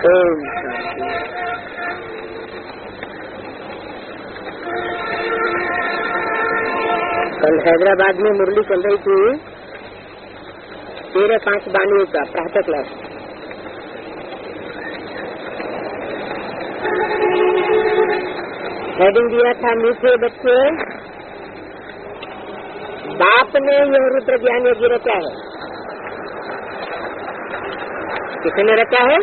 ओम कल हैदराबाद में मुरली चल रही थी 13-5 बानियों का प्रातः क्लास। हेडिंग दिया था मीठे बच्चे बाप ने यह रुद्र ज्ञान यज्ञ रचा है। किसने रचा है?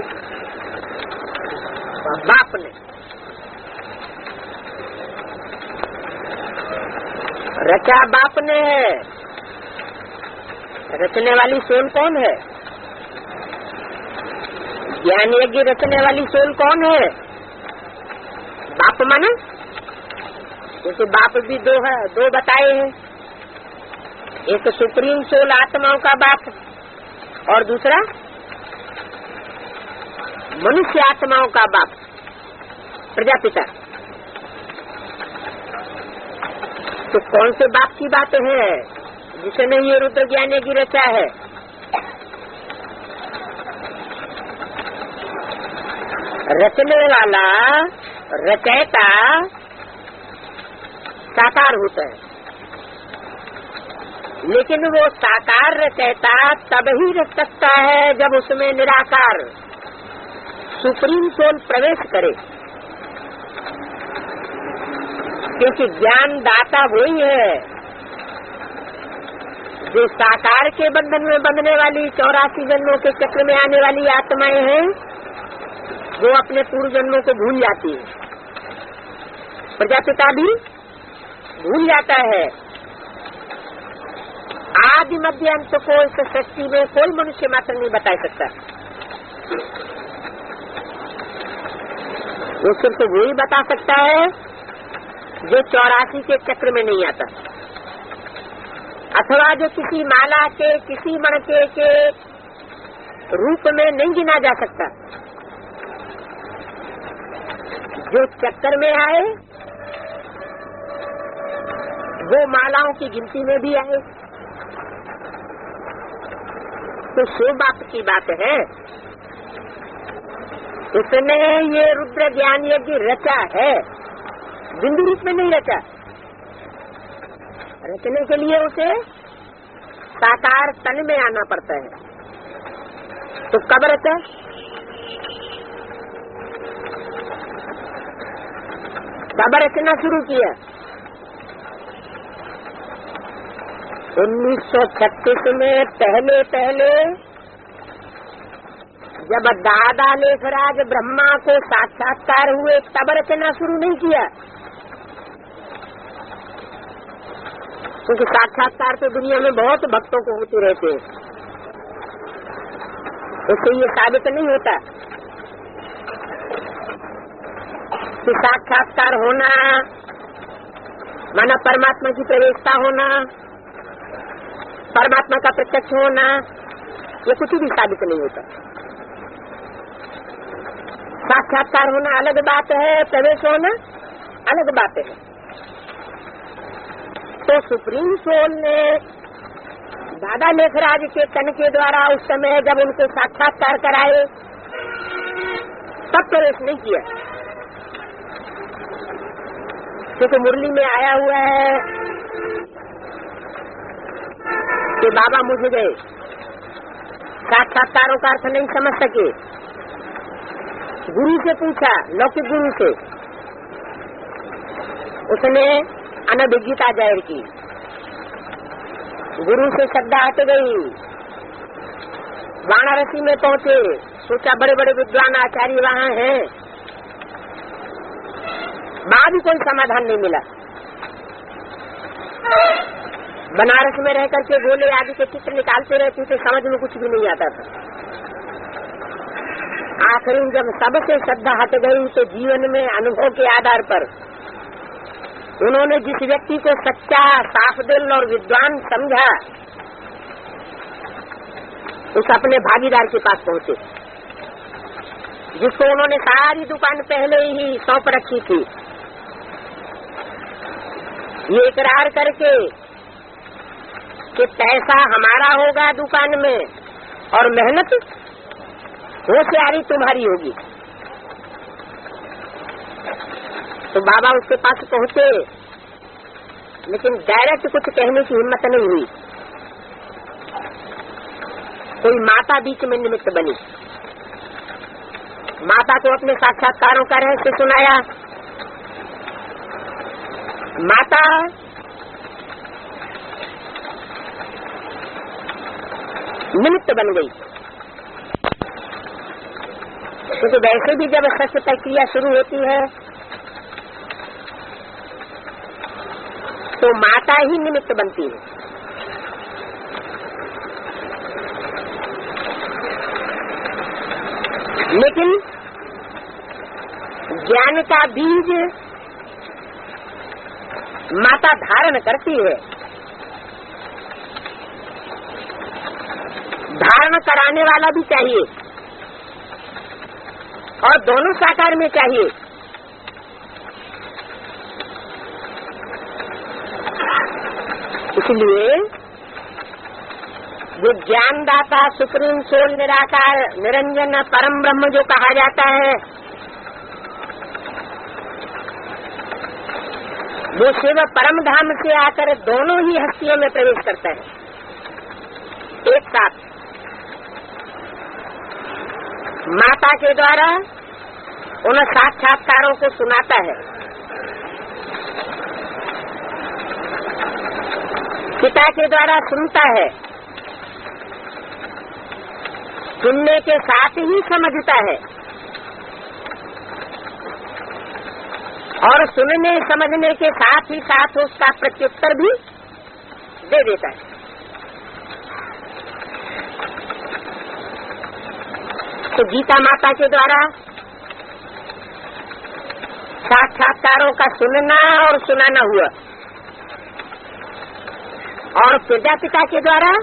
बाप ने। रचा बाप ने है। रचने वाली सोल कौन है? ज्ञान यज्ञ रचने वाली सोल कौन है? बाप माने क्योंकि बाप भी दो है, दो बताए हैं। एक सुप्रीम सोल आत्माओं का बाप और दूसरा मनुष्य आत्माओं का बाप प्रजापिता। तो कौन से बाप की बात है जिसने ये रुद्र ज्ञान यज्ञ रचा है? रचने वाला रचयिता साकार होता है, लेकिन वो साकार रचयिता तब ही रच सकता है जब उसमें निराकार सुप्रीम सोल प्रवेश करे। क्योंकि ज्ञान दाता वही है जो साकार के बंधन में बंधने वाली 84 जन्मों के चक्र में आने वाली आत्माएं हैं, वो अपने पूर्व जन्मों को भूल जाती है। प्रजापिता भी भूल जाता है। आदि मध्य अंत को इस सृष्टि में कोई मनुष्य मात्र नहीं बता सकता। वो सिर्फ वही बता सकता है जो 84 के चक्र में नहीं आता, अथवा जो किसी माला के किसी मणके के रूप में नहीं गिना जा सकता। जो चक्कर में आए वो मालाओं की गिनती में भी आए। तो सो बाप की बात है, उसने ये रुद्र ज्ञान यज्ञ रचा है, बिंदु रूप में नहीं रचा। रचने के लिए उसे साकार तन में आना पड़ता है। तो कब रचा? कब रचना शुरू किया? 1936 में पहले जब दादा लेखराज ब्रह्मा को साक्षात्कार हुए तब रचना शुरू नहीं किया। क्योंकि साक्षात्कार तो दुनिया में बहुत भक्तों को होते रहते हैं, उससे ये साबित नहीं होता कि साक्षात्कार होना माना परमात्मा की प्रवेशता होना, परमात्मा का प्रत्यक्ष होना, ये कुछ भी साबित नहीं होता। साक्षात्कार होना अलग बात है, प्रवेश होना अलग बात है। तो सुप्रीम सोल ने दादा लेखराज के तन के द्वारा उस समय जब उनको साक्षात्कार कराए तब प्रवेश नहीं किया। क्योंकि मुरली में आया हुआ है कि बाबा मुझ गए, साक्षात्कारों का अर्थ नहीं समझ सके। गुरु से पूछा, लौकिक गुरु से, उसने अनभिज्ञता जाहिर की। गुरु से श्रद्धा हट गई। वाराणसी में पहुंचे, सोचा बड़े बड़े विद्वान आचार्य वहाँ हैं, वहाँ भी कोई समाधान नहीं मिला। बनारस में रह करके गोले आदि के चित्र निकालते रहते थे, समझ में कुछ भी नहीं आता था। आखिर जब सबसे श्रद्धा हट गई तो जीवन में अनुभव के आधार पर उन्होंने जिस व्यक्ति को सच्चा, साफ दिल और विद्वान समझा, उस अपने भागीदार के पास पहुंचे, जिसको उन्होंने सारी दुकान पहले ही सौंप रखी थी। ये इकरार करके कि पैसा हमारा होगा दुकान में और मेहनत होशियारी तुम्हारी होगी। तो बाबा उसके पास पहुंचे, लेकिन डायरेक्ट कुछ कहने की हिम्मत नहीं हुई। कोई माता बीच में निमित्त बनी, माता को अपने साक्षात्कारों का रहस्य सुनाया। माता निमित्त बन गई, क्योंकि वैसे भी जब सत्य प्रक्रिया शुरू होती है तो माता ही निमित्त बनती है। लेकिन ज्ञान का बीज माता धारण करती है, धारण कराने वाला भी चाहिए और दोनों साकार में चाहिए। इसलिए जो ज्ञानदाता सुप्रीम सोल निराकार निरंजन परम ब्रह्म जो कहा जाता है, वो शिव परम धाम से आकर दोनों ही हस्तियों में प्रवेश करता है एक साथ। माता के द्वारा उन साक्षात्कारों को सुनाता है, पिता के द्वारा सुनता है, सुनने के साथ ही समझता है और सुनने समझने के साथ ही साथ उसका प्रत्युत्तर भी दे देता है। तो गीता माता के द्वारा साक्षात्कारों का सुनना और सुनाना हुआ, और प्रजापिता के द्वारा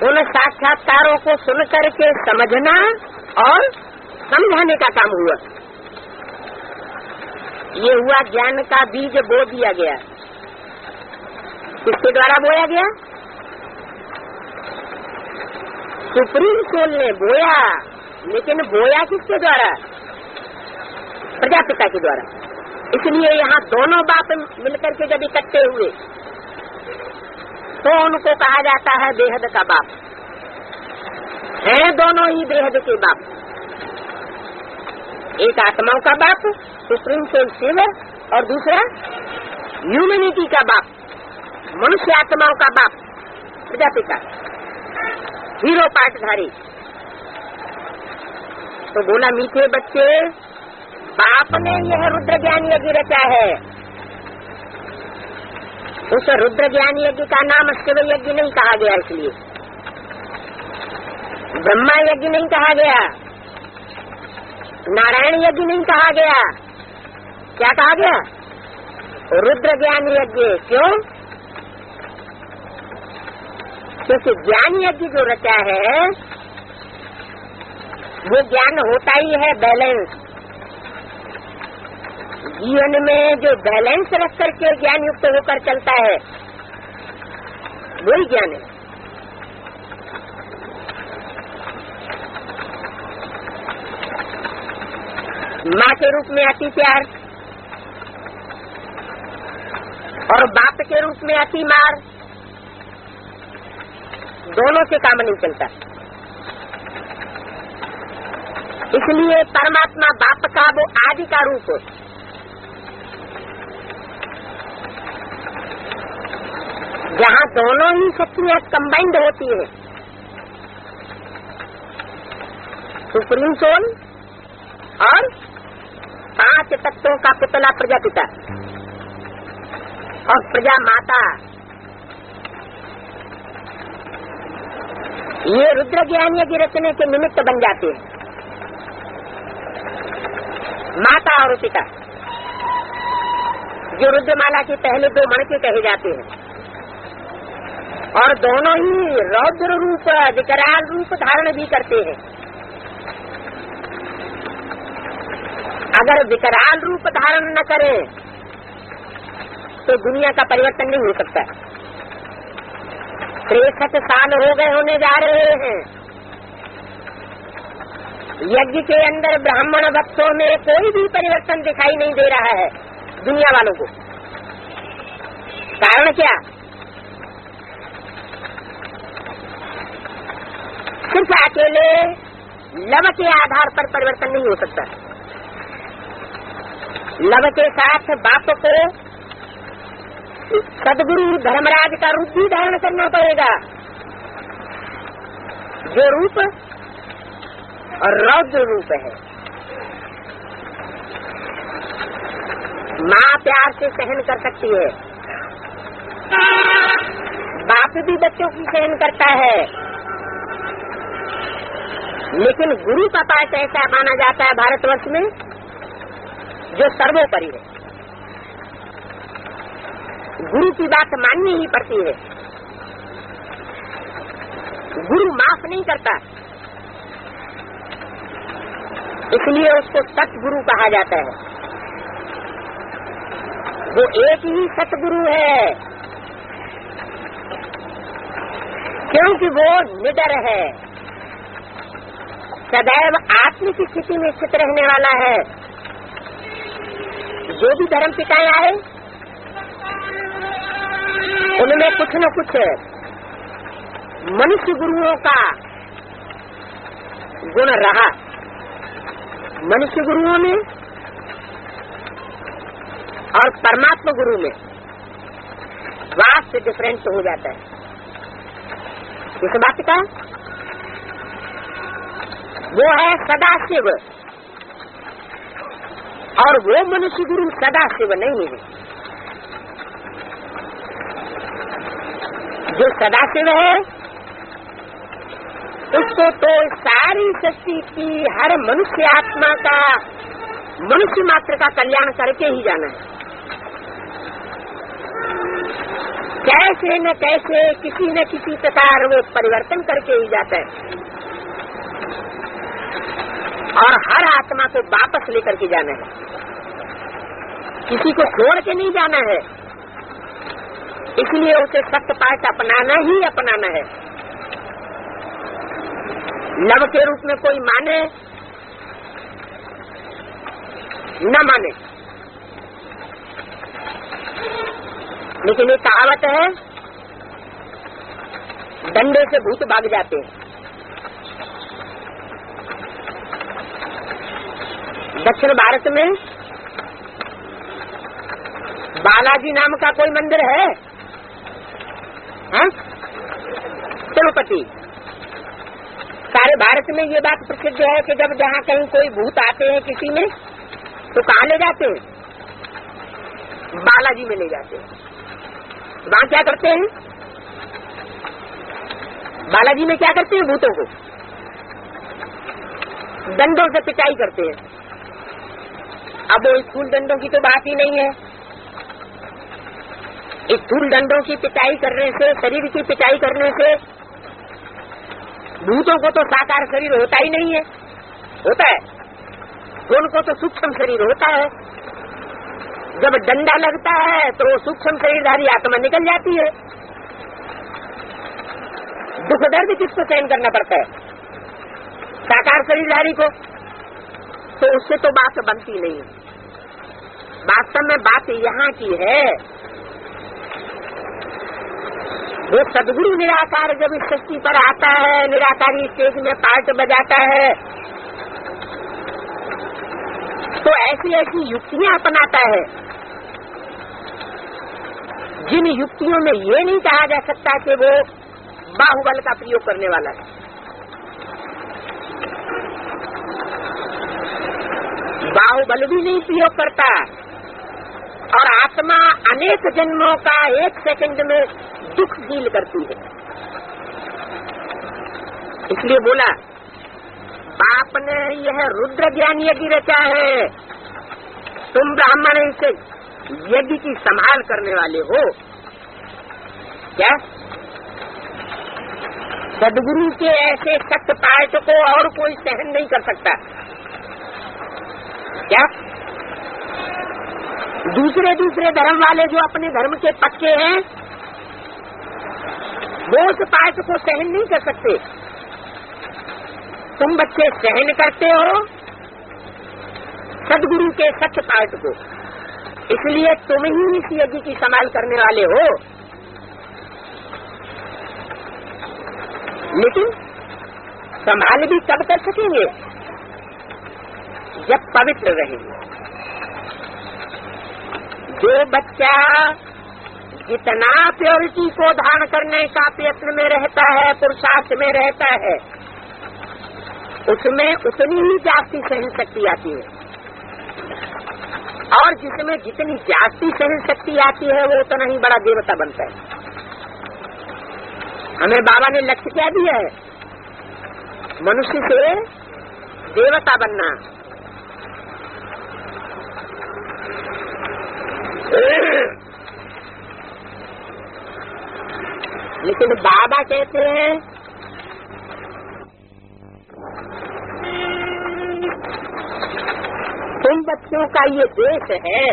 उन साक्षात्कारों को सुन करके समझना और समझाने का काम हुआ। ये हुआ ज्ञान का बीज बो दिया गया। किसके द्वारा बोया गया? सुप्रीम सोल ने बोया, लेकिन बोया किसके द्वारा? प्रजापिता के द्वारा। इसलिए यहाँ दोनों बाप मिलकर के जब इकट्ठे हुए तो उनको कहा जाता है बेहद का बाप। है दोनों ही बेहद के बाप, एक आत्माओं का बाप सुप्रीम सोल शिव और दूसरा ह्यूमैनिटी का बाप, मनुष्य आत्माओं का बाप प्रजापिता, हीरो पाठधारी। तो बोला मीठे बच्चे, बाप ने यह रुद्र ज्ञान यज्ञ रचा है। उस रुद्र ज्ञान यज्ञ का नाम शिव यज्ञ नहीं कहा गया, इसलिए ब्रह्मा यज्ञ नहीं कहा गया, नारायण यज्ञ नहीं कहा गया। क्या कहा गया? रुद्र ज्ञान यज्ञ। क्यों? क्योंकि ज्ञान यज्ञ जो रचा है वो ज्ञान होता ही है बैलेंस। जीवन में जो बैलेंस रख करके ज्ञान युक्त होकर चलता है वही ज्ञान है। माँ के रूप में अति प्यार और बाप के रूप में अति मार, दोनों से काम नहीं चलता। इसलिए परमात्मा बाप का वो आदि का रूप, जहाँ दोनों ही शक्तियाँ कंबाइंड होती है, सुप्रीम सोल और 5 तत्वों का पुतला प्रजापिता और प्रजा माता, ये रुद्र ज्ञान यज्ञ रचने के निमित्त बन जाते हैं। माता और पिता जो रुद्रमाला के पहले 2 मणके कहे जाते हैं, और दोनों ही रौद्र रूप विकराल रूप धारण भी करते हैं। अगर विकराल रूप धारण न करें तो दुनिया का परिवर्तन नहीं हो सकता। 63 साल हो गए होने जा रहे हैं, यज्ञ के अंदर ब्राह्मण भक्तों में कोई भी परिवर्तन दिखाई नहीं दे रहा है दुनिया वालों को। कारण क्या? सिर्फ अकेले लव के आधार पर परिवर्तन नहीं हो सकता। लव के साथ बाप को सदगुरु धर्मराज का रूप भी धारण करना पड़ेगा, जो रूप और रौद्र रूप है। माँ प्यार से सहन कर सकती है, बाप भी बच्चों की सहन करता है, लेकिन गुरु का पाठ ऐसा माना जाता है भारतवर्ष में जो सर्वोपरि है। गुरु की बात माननी ही पड़ती है। गुरु माफ नहीं करता, इसलिए उसको सतगुरु कहा जाता है। वो एक ही सतगुरु है, क्योंकि वो निडर है, सदैव आत्म की स्थिति में स्थित रहने वाला है। जो भी धर्म पिताएं आए उनमें कुछ न कुछ मनुष्य गुरुओं का गुण रहा। मनुष्य गुरुओं में और परमात्मा गुरु में वास्ट डिफरेंस हो जाता है। इस बात का वो है सदाशिव, और वो मनुष्य गुरु सदाशिव नहीं है। जो सदाशिव है उसको तो सारी सृष्टि की हर मनुष्य आत्मा का, मनुष्य मात्र का कल्याण करके ही जाना है। कैसे न कैसे किसी न किसी प्रकार वो परिवर्तन करके ही जाता है, और हर आत्मा को वापस लेकर के जाना है, किसी को छोड़ के नहीं जाना है। इसलिए उसे सत्य पाठ अपनाना ही अपनाना है। लव के रूप में कोई माने न माने, लेकिन एक कहावत है, डंडे से भूत भाग जाते हैं। दक्षिण भारत में बालाजी नाम का कोई मंदिर है, तिरुपति। सारे भारत में ये बात प्रसिद्ध है कि जब जहाँ कहीं कोई भूत आते हैं किसी में, तो कहाँ ले जाते हैं? बालाजी में ले जाते हैं। वहाँ क्या करते हैं? बालाजी में क्या करते हैं? भूतों को दंडों से पिटाई करते हैं। अब वो स्थूल दंडों की तो बात ही नहीं है। स्थूल दंडों की पिटाई करने से, शरीर की पिटाई करने से भूतों को तो साकार शरीर होता ही नहीं है। होता है उनको तो सूक्ष्म शरीर होता है। जब डंडा लगता है तो सूक्ष्म शरीरधारी आत्मा निकल जाती है। दुख दर्द किसको सहन करना पड़ता है? साकार शरीरधारी को। तो उससे तो बात बनती नहीं है। वास्तव में बात यहाँ की है, वो सदगुरु निराकार जब इस सृष्टि पर आता है, निराकारी स्टेज में पार्ट बजाता है, तो ऐसी ऐसी युक्तियां अपनाता है जिन युक्तियों में ये नहीं कहा जा सकता कि वो बाहुबल का प्रयोग करने वाला है। बाहुबल भी नहीं प्रयोग करता, और आत्मा अनेक जन्मों का एक सेकंड में दुख फील करती है। इसलिए बोला, बाप ने यह रुद्र ज्ञान यज्ञ रचा है, तुम ब्राह्मण इसे यज्ञ की संभाल करने वाले हो। क्या सदगुरु के ऐसे सख्त पाठ को और कोई सहन नहीं कर सकता? क्या दूसरे धर्म वाले जो अपने धर्म के पक्के हैं, वो उस पाठ को सहन नहीं कर सकते। तुम बच्चे सहन करते हो सदगुरु के सच पाठ को, इसलिए तुम ही इस यज्ञ की संभाल करने वाले हो। लेकिन संभाल भी कब कर सकेंगे? जब पवित्र रहेंगे। जो बच्चा जितना प्योरिटी को धारण करने का प्रयत्न में रहता है, पुरुषार्थ में रहता है, उसमें उतनी ही जास्ती सहन शक्ति आती है, और जिसमें जितनी जास्ती सहन शक्ति आती है वो उतना ही बड़ा देवता बनता है। हमें बाबा ने लक्ष्य क्या दिया है? मनुष्य से देवता बनना। लेकिन बाबा कहते हैं तुम बच्चों का ये देश है,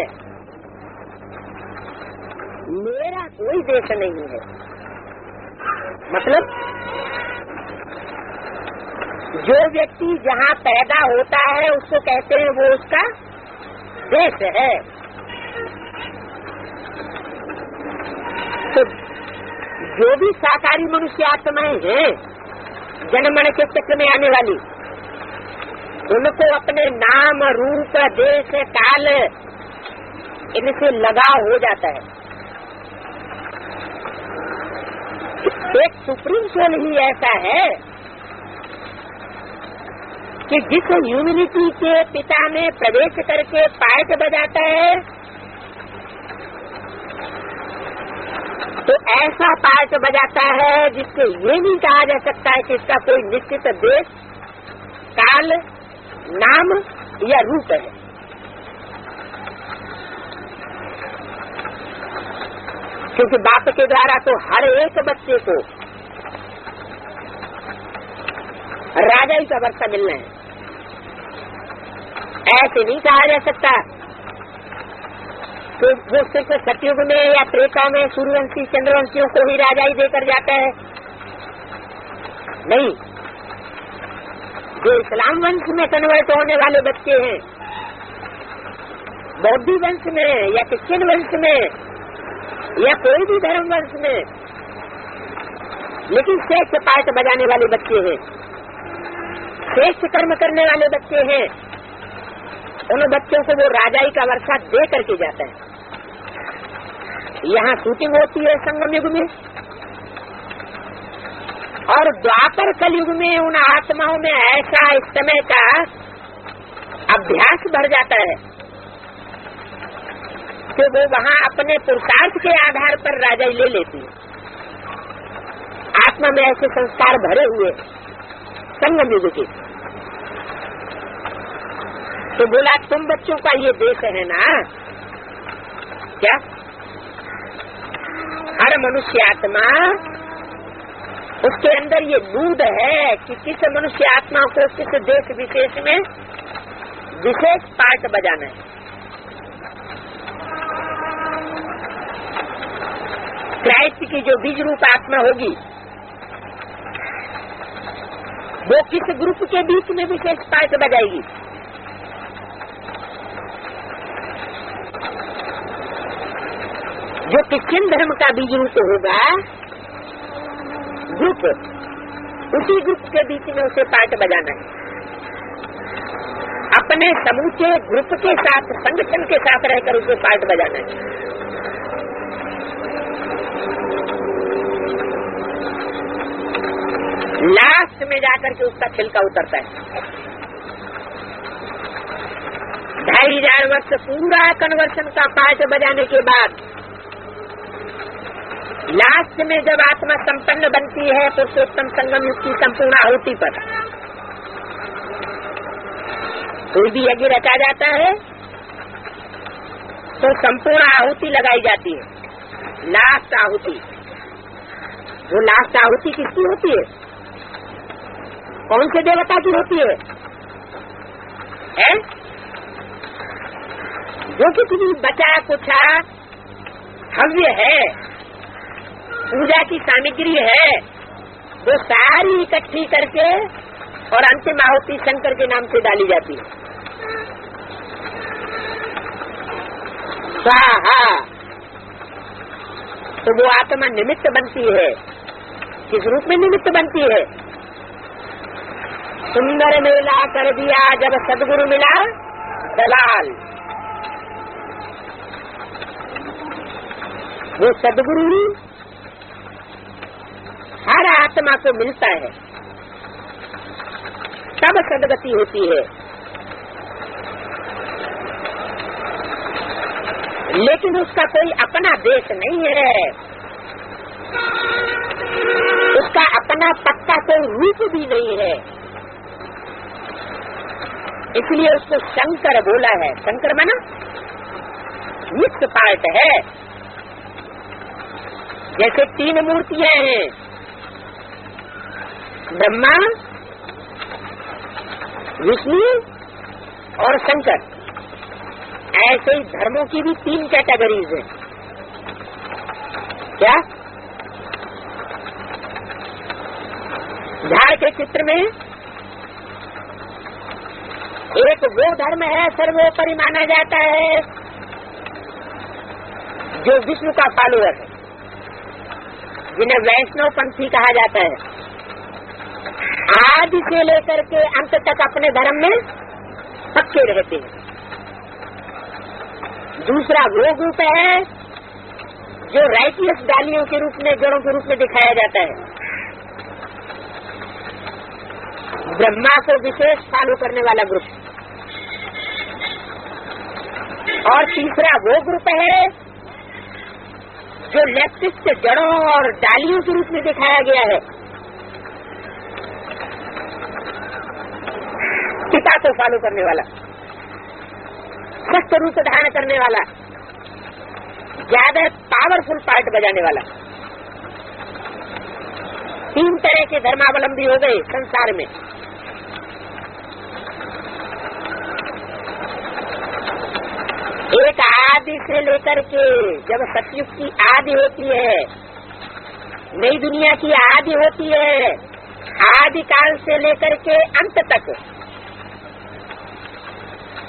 मेरा कोई देश नहीं है। मतलब जो व्यक्ति जहाँ पैदा होता है उसको कहते हैं वो उसका देश है। तो जो भी साकारी मनुष्य आत्माएं हैं जनमन के चक्र में आने वाली, उनको अपने नाम, रूप, देश, काल इनसे लगाव हो जाता है। एक सुप्रीम सोल ही ऐसा है कि जिस ह्यूमैनिटी के पिता में प्रवेश करके पार्ट बजाता है, तो ऐसा पार्ट बजाता है जिससे ये नहीं कहा जा सकता है कि इसका कोई निश्चित देश, काल, नाम या रूप है। क्योंकि बाप के द्वारा तो हर एक बच्चे को राजाई का वर्षा मिलना है। ऐसे नहीं कहा जा सकता तो वो सिर्फ सतयुग में या त्रेता में सूर्यवंशी चंद्रवंशियों को ही राजाई देकर जाता है। नहीं, जो इस्लाम वंश में कन्वर्ट होने वाले बच्चे हैं, बौद्ध वंश में या क्रिश्चियन वंश में या कोई भी धर्म वंश में, लेकिन श्रेष्ठ पाठ बजाने वाले बच्चे हैं, श्रेष्ठ कर्म करने वाले बच्चे हैं, उन बच्चों को वो राजाई का वर्षा दे करके जाता है। यहाँ शूटिंग होती है संगम युग में, और द्वापर कलयुग में उन आत्माओं में ऐसा इस समय का अभ्यास बढ़ जाता है कि वो वहाँ अपने पुरुषार्थ के आधार पर राजाई ले लेती है। आत्मा में ऐसे संस्कार भरे हुए संगम युग के। तो बोला तुम बच्चों का ये देश है ना, क्या हर मनुष्य आत्मा उसके अंदर ये मूड है कि किस मनुष्य आत्मा को किस देश विशेष में विशेष पार्ट बजाना है। क्राइस्ट की जो बीज रूप आत्मा होगी वो किस ग्रुप के बीच में विशेष पार्ट बजाएगी। जो क्रिश्चियन धर्म का बीज रूप होगा ग्रुप, उसी ग्रुप के बीच में उसे पार्ट बजाना है। अपने समूचे ग्रुप के साथ, संगठन के साथ रहकर उसे पार्ट बजाना है। लास्ट में जाकर के उसका छिलका उतरता है। 2500 वर्ष पूरा कन्वर्शन का पार्ट बजाने के बाद लास्ट में जब आत्मा संपन्न बनती है पुरुषोत्तम संगम युग की संपूर्ण आहुति पर, कोई भी यज्ञ रचा जाता है तो संपूर्ण आहुति लगाई जाती है। लास्ट आहुति, वो लास्ट आहुति किसकी होती है? कौन से देवता की होती है? जो किसी भी बचा कुछा हव्य है, पूजा की सामग्री है, वो सारी इकट्ठी करके और अंतिम आहुति शंकर के नाम से डाली जाती है। स्वाहा। तो वो आत्मा निमित्त बनती है। किस रूप में निमित्त बनती है? सुंदर मेला कर दिया जब सदगुरु मिला दलाल। वो सदगुरु हर आत्मा को मिलता है, तब सदगति होती है। लेकिन उसका कोई अपना देश नहीं है, उसका अपना पक्का कोई रूप भी नहीं है, इसलिए उसको शंकर बोला है। शंकर माना मिक्स पार्ट है। जैसे 3 मूर्तियां हैं, ब्रह्मा, विष्णु और शंकर। ऐसे ही धर्मों की भी 3 कैटेगरीज हैं। क्या? झाड़ के चित्र में एक वो धर्म है सर्वोपरि माना जाता है जो विष्णु का फॉलोअर है, जिन्हें वैष्णव पंथी कहा जाता है। आदि से लेकर के अंत तक अपने धर्म में पक्के रहते हैं। दूसरा वो ग्रुप है जो राइटियस डालियों के रूप में, जड़ों के रूप में दिखाया जाता है, ब्रह्मा को विशेष फॉलो करने वाला ग्रुप। और तीसरा वो ग्रुप है जो लेफ्टिस्ट जड़ों और डालियों के रूप में दिखाया गया है, पिता को फॉलो करने वाला, सख्त रूप धारण करने वाला, ज्यादा पावरफुल पार्ट बजाने वाला। 3 तरह के धर्मावलंबी हो गए संसार में। एक आदि से लेकर के, जब सतयुग की आदि होती है, नई दुनिया की आदि होती है, आदि काल से लेकर के अंत तक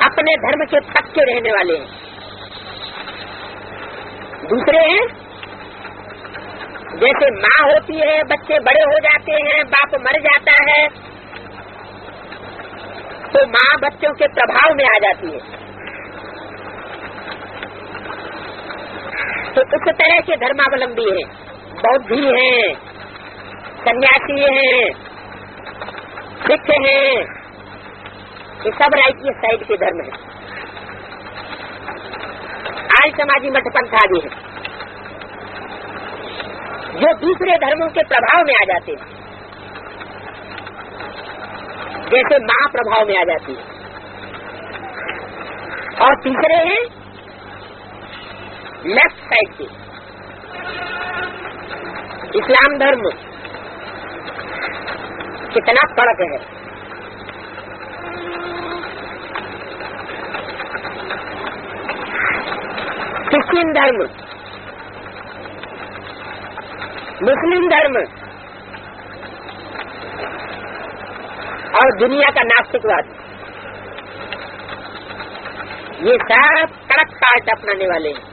अपने धर्म के पक्के रहने वाले हैं। दूसरे हैं जैसे माँ होती है, बच्चे बड़े हो जाते हैं, बाप मर जाता है, तो माँ बच्चों के प्रभाव में आ जाती है। तो उस तरह के धर्मावलंबी हैं, बौद्धी हैं, सन्यासी हैं, सिख हैं, ये सब राइटियस साइड के धर्म हैं। आर्य समाजी मठ पंथ आदि है जो दूसरे धर्मों के प्रभाव में आ जाते हैं, जैसे माँ प्रभाव में आ जाती है। और तीसरे हैं लेफ्ट साइड के, इस्लाम धर्म। कितना फर्क है। क्रिश्चियन धर्म, मुस्लिम धर्म और दुनिया का नास्तिकवाद, ये सब कड़क पार्ट अपनाने वाले हैं।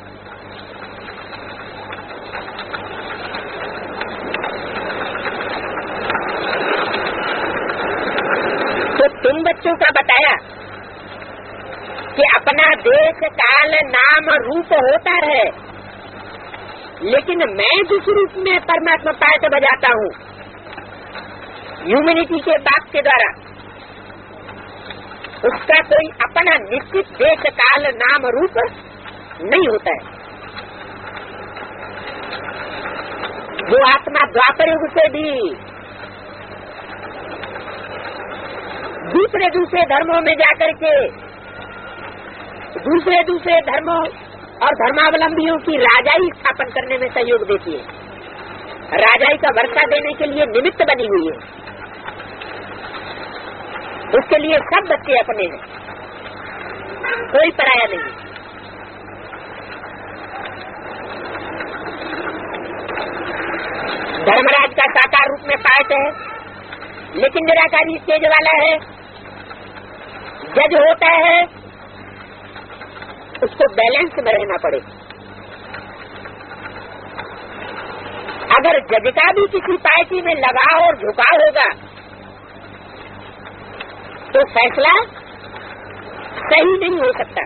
तो तुम बच्चों का बताया कि अपना देश काल नाम रूप होता है, लेकिन मैं जिस रूप में परमात्मा पाठ बजाता हूँ ह्यूमैनिटी के बाप के द्वारा, उसका कोई अपना निश्चित देश काल नाम रूप नहीं होता है। वो आत्मा द्वापर युग से भी दूसरे धर्मों में जाकर के दूसरे धर्मों और धर्मावलंबियों की राजाई स्थापन करने में सहयोग देती है। राजाई का वर्षा देने के लिए निमित्त बनी हुई है। उसके लिए सब बच्चे अपने हैं, कोई पराया नहीं। धर्मराज का साकार रूप में पाठ है, लेकिन निराकारी तेज वाला है, जज होता है, उसको बैलेंस में रहना पड़े। अगर जज का भी किसी पार्टी में लगाव और झुकाव होगा तो फैसला सही नहीं हो सकता।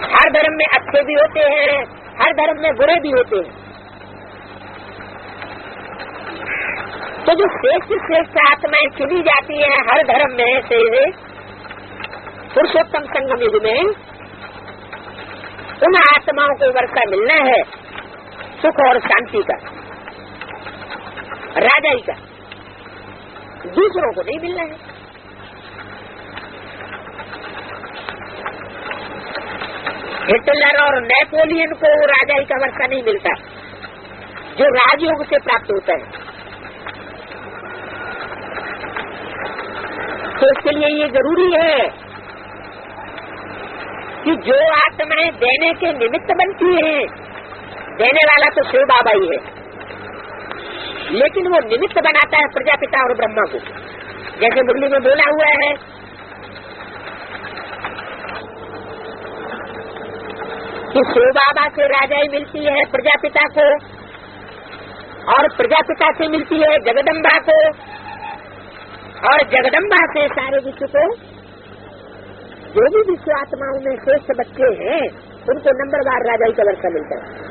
हर धर्म में अच्छे भी होते हैं, हर धर्म में बुरे भी होते हैं। तो जो श्रेष्ठ श्रेष्ठ आत्माएं चुनी जाती हैं हर धर्म में से पुरुषोत्तम संगम युग में, उन आत्माओं को वर्षा मिलना है सुख और शांति का, राजाई का, दूसरों को नहीं मिलना है। हिटलर और नेपोलियन को राजाई का वर्षा नहीं मिलता जो राजयोग से प्राप्त होता है। तो इसके लिए ये जरूरी है कि जो आत्माएं देने के निमित्त बनती हैं, देने वाला तो शिव बाबा ही है, लेकिन वो निमित्त बनाता है प्रजापिता और ब्रह्मा को। जैसे मुरली में बोला हुआ है कि शिव बाबा से राजाई मिलती है प्रजापिता को, और प्रजापिता से मिलती है जगदम्बा को, और जगदम्बा से सारे विश्व को। जो भी विश्व आत्माओं में श्रेष्ठ बच्चे हैं उनको नंबरवार राजाई का वर्षा मिलता है।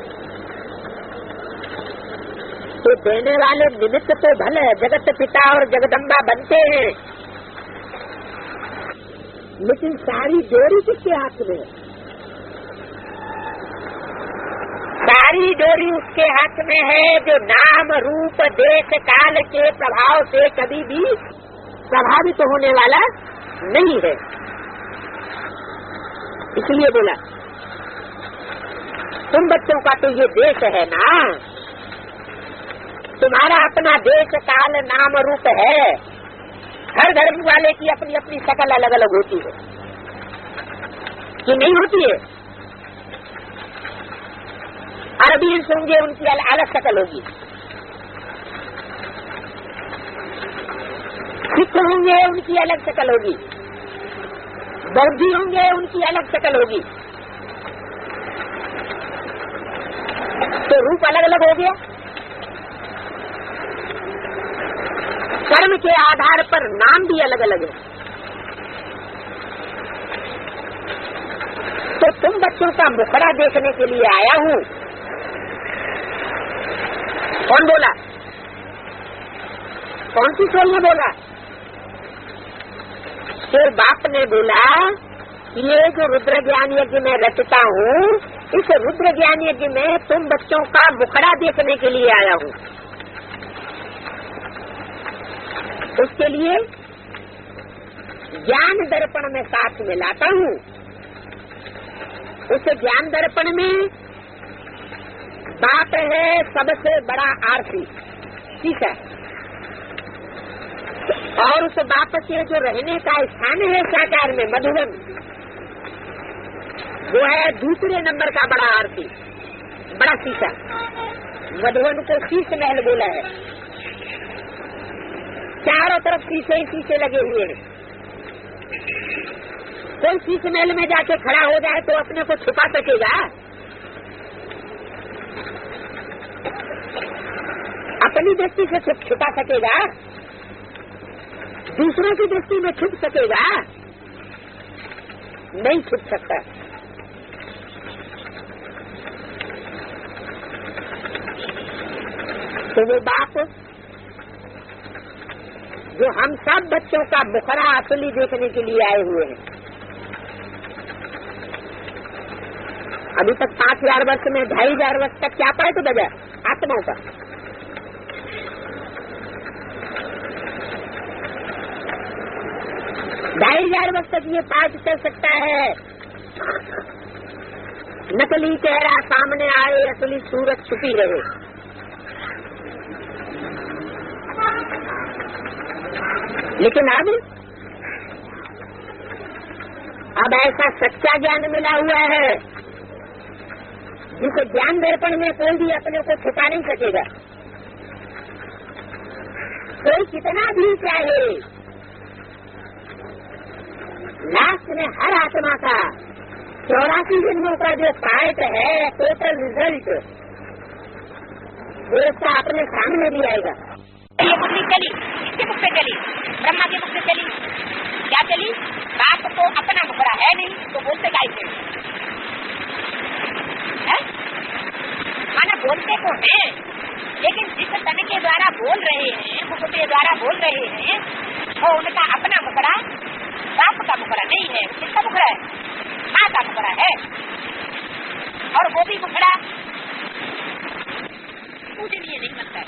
तो देने वाले निमित्त तो भले जगत पिता और जगदम्बा बनते हैं, लेकिन सारी डोरी किसके हाथ में है? सारी डोरी उसके हाथ में है जो नाम रूप देश काल के प्रभाव से कभी भी प्रभावित होने वाला नहीं है। इसलिए बोला तुम बच्चों का तो ये देश है ना, तुम्हारा अपना देश काल नाम रूप है। हर धर्म वाले की अपनी अपनी शकल अलग अलग होती है कि नहीं होती है? अरबियंस होंगे उनकी अलग शकल होगी, सिख होंगे उनकी अलग शकल होगी, बौद्धी होंगे उनकी अलग शकल होगी। तो रूप अलग अलग हो गया। कर्म के आधार पर नाम भी अलग अलग है। तो तुम बच्चों का मुखड़ा देखने के लिए आया हूँ। कौन बोला? कौन सी सोल ने बोला? फिर बाप ने बोला ये जो रुद्र ज्ञान यज्ञ में रचता हूँ, इस रुद्र ज्ञान यज्ञ में तुम बच्चों का मुखड़ा देखने के लिए आया हूँ। उसके लिए ज्ञान दर्पण में साथ में लाता हूँ। उस ज्ञान दर्पण में बाप है सबसे बड़ा आरती, ठीक है, और उस बाप के जो रहने का स्थान है साकार में मधुबन, वो है दूसरे नंबर का बड़ा आरती, बड़ा शीशा। मधुबन को शीश महल बोला है। चारों तरफ शीशे ही शीशे लगे हुए हैं। कोई शीश महल में जाके खड़ा हो जाए तो अपने को छुपा सकेगा? अपनी दृष्टि से छुपा सकेगा? दूसरों की दृष्टि में छुप सकेगा? नहीं छुप सकता। तो वो बाप जो हम सब बच्चों का मुखड़ा असली देखने के लिए आए हुए हैं, अभी तक 5000 वर्ष में 2500 वर्ष तक क्या पाए तो बजा आत्माओं का। ढाई 2500 वर्ष तक ये पाठ चल सकता है। नकली चेहरा सामने आए, असली सूरत छुपी रहे। लेकिन अब ऐसा सच्चा ज्ञान मिला हुआ है जिसे ज्ञान दर्पण में कोई भी अपने को छुपा नहीं सकेगा। कोई कितना भी चाहे, लास्ट में हर आत्मा का 84 जन्मों का जो पार्ट है, टोटल रिजल्ट वो उसका अपने सामने भी आएगा। ये मुक्ति चली, किसके मुख पे चली? ब्रह्मा के मुख पे चली। क्या चली? बाप को अपना मुखड़ा है नहीं तो बोलते कैसे? माना बोलते तो है, लेकिन जिस तन के द्वारा बोल रहे हैं, मुख के द्वारा बोल रहे हैं, वो उनका अपना मुखड़ा बाप का मुखड़ा नहीं है। किसका मुखड़ा है? माँ का मुखड़ा है। और वो भी मुखड़ा पूजनीय नहीं बनता है।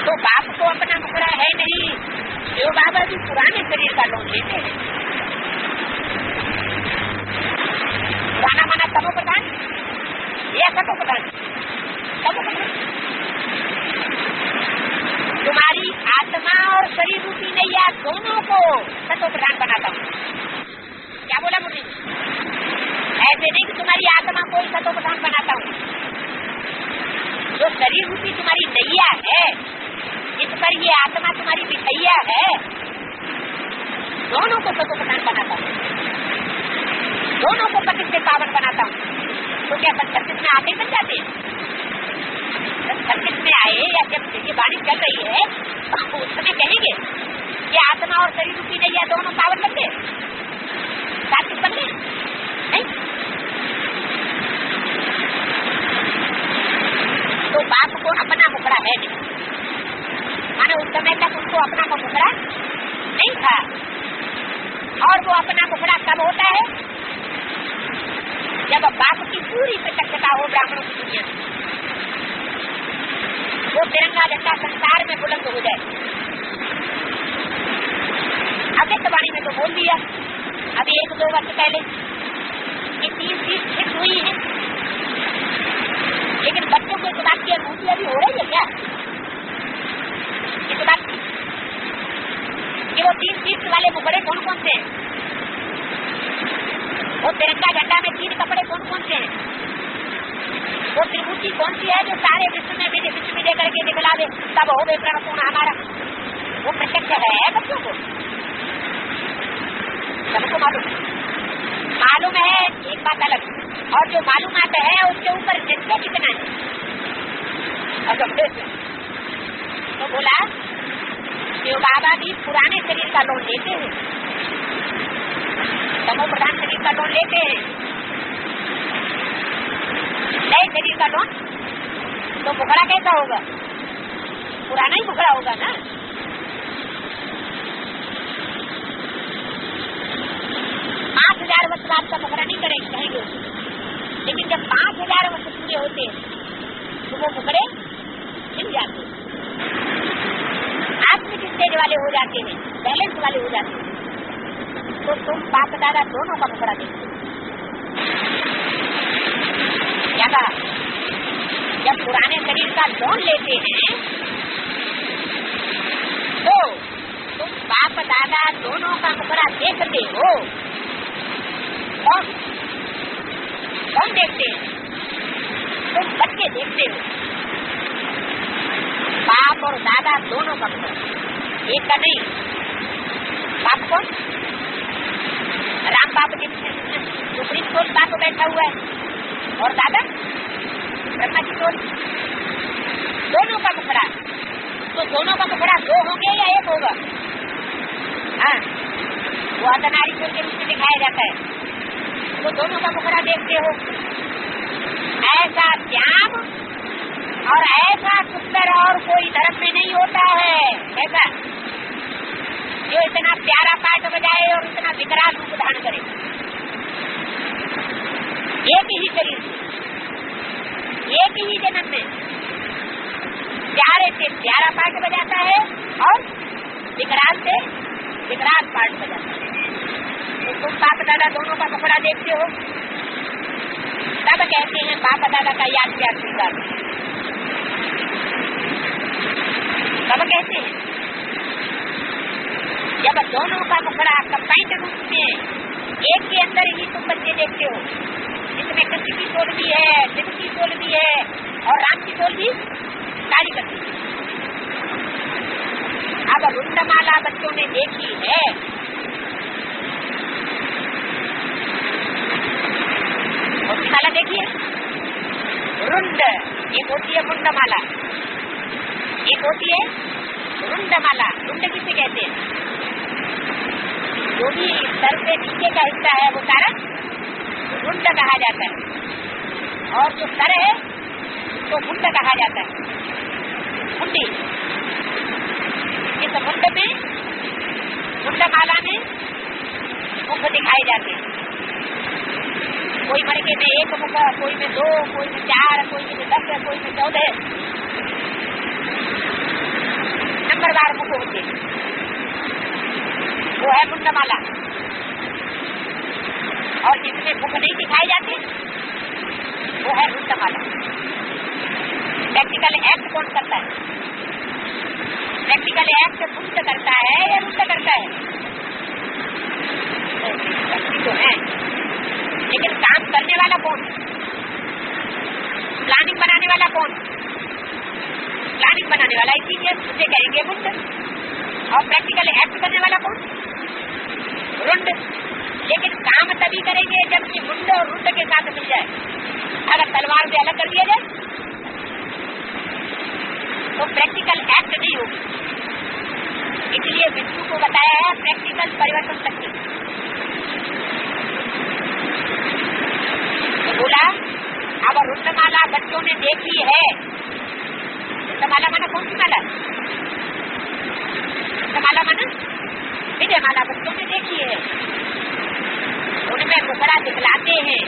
तो बाप को अपना मुखड़ा है नहीं। जो बाबा जी पुराने शरीर का लोन लेते हैं, पुराना माना तमो प्रधान या सतो प्रधान? तमो प्रधान। तुम्हारी आत्मा और शरीर रूपी नैया दोनों को सतो प्रधान बनाता हूँ। क्या बोला मुझे? ऐसे नहीं कि तुम्हारी आत्मा को सतो प्रधान बनाता हूँ। जो शरीर रूपी तुम्हारी नैया है, इस पर ये आत्मा तुम्हारी बिठैया है, दोनों को सतो प्रधान बनाता हूँ, दोनों को पति से पावन बनाता हूँ। तो क्या सर्किट में आते बन जाते हैं? सर्किट में आए या जब ये वाणी चल रही है उस समय कहेंगे ये आत्मा और शरीर रूपी नैया दोनों पावन बन गए, सात्विक बन गए? नहीं। तो बाप को अपना मुखड़ा है नहीं, मानो उस समय तक उसको अपना का मुखड़ा नहीं था। और वो अपना मुखड़ा कब होता है? जब बाप की पूरी सशक्तता हो ब्राह्मणों की दुनिया में, वो तिरंगा झंडा संसार में बुलंद हो जाए। अव्यक्तवाणी में तो बोल दिया अभी 1-2 वर्ष पहले कि 3 चीज फिक्स हुई है, लेकिन बच्चों को इस बात की अनुभूति अभी हो रही है क्या? इस बात की कि वो 3 चीज वाले मुखड़े कौन कौन से हैं? वो तिरंगा झंडा में 3 कपड़े कौन कौन से हैं? वो त्रिभुति कौन सी है जो सारे विश्व में दे करके दिखला दे तब हो गए प्रणपूर्ण हमारा? वो प्रत्यक्ष है बच्चों को, सबको मालूम है। एक बात अलग, और जो मालूमात है उसके ऊपर निश्चय कितना है? तो बोला कि बाबा भी पुराने शरीर का लोन लेते हैं, तमो प्रधान शरीर का लोन लेते हैं, नए शरीर का लोन। तो मुखड़ा कैसा होगा? पुराना ही मुखड़ा होगा ना। 5000 वर्ष बाद का मुखड़ा नहीं कहेंगे, लेकिन जब 5000 वर्ष पूरे होते हैं तो वो मुखड़े मिल जाते हैं, आत्मिक स्टेज वाले हो जाते हैं, बैलेंस वाले हो जाते हैं। तो तुम बाप दादा दोनों का मुखड़ा देखते हो। क्या कहा? जब पुराने शरीर का लोन लेते हैं तो तुम बाप दादा दोनों का मुखड़ा देखते हो। कौन देखते हैं? तुम बच्चे देखते हो। बाप और दादा दोनों का मुखड़ा, एक का नहीं। बाप कौन? राम बाप जी सुप्रीम कोर्ट बाप बैठा हुआ है, और दादा ब्रह्मा जी कोर्ट। दोनों का मुखड़ा, तो दोनों का मुखड़ा 2 होंगे या 1 होगा? हाँ, वो अर्धनारीश्वर के रूप में दिखाया जाता है। तो दोनों का मुखड़ा देखते हो। ऐसा ज्ञान और ऐसा सुंदर और कोई धर्म में नहीं होता है। ऐसा जो इतना प्यारा पाठ बजाए और इतना विकराल रूप धारण करे, एक ही शरीर, एक ही जन्म में प्यारे से प्यारा पाठ बजाता है और विकराल से विकराल पाठ बजाता है। तो तुम बाप दादा दोनों का मुखड़ा देखते हो, तब कहते हैं बाप दादा का याद क्या स्वीकार। तब कहते हैं जब दोनों का मुखड़ा कंबाइंड रूप में एक के अंदर ही तुम बच्चे देखते हो, जिसमें कृष्ण की सोल भी है, शिव की सोल भी है और राम की सोल भी कार्य करती है। अब रुंडमाला बच्चों ने देखी है। कौन सी माला देखी है? रुंड। एक होती है मुंडमाला, एक होती है रुंडमाला। रुंड किसे कहते हैं? जो भी सर से नीचे का हिस्सा है वो सारा रुंड कहा जाता है, और जो सर है तो मुंड कहा जाता है, मुंडी। इस मुंड में, मुंडमाला में मुख दिखाए जाते हैं। कोई मड़के में 1 मुख, कोई में 2, कोई में 4, कोई में 10, कोई में 14 नंबरवार मुख होते हैं, वो है मुंडमाला। और जिसमें मुख नहीं दिखाए जाते वो है रुंडमाला। प्रैक्टिकल एक्ट कौन करता है? प्रैक्टिकल एक्ट मुंड करता है या रुंड करता है? तो है, लेकिन काम करने वाला कौन? प्लानिंग बनाने वाला कौन? प्लानिंग बनाने वाला इसीलिए उसे कहेंगे मुंड। और प्रैक्टिकल एक्ट करने वाला कौन? रुंड। लेकिन काम तभी करेंगे जब कि मुंड और रुंड के साथ मिल जाए। अगर तलवार से अलग कर दिया जाए तो प्रैक्टिकल एक्ट नहीं होगी। इसलिए विष्णु को बताया है प्रैक्टिकल परिवर्तन तकनीक। तो बोला अब रुंडमाला बच्चों ने देखी है। रुंडमाला माना कौन सी माला? रुंडमाला माना विजयमाला बच्चों ने देखी है। उनमें मुखड़ा दिखलाते हैं।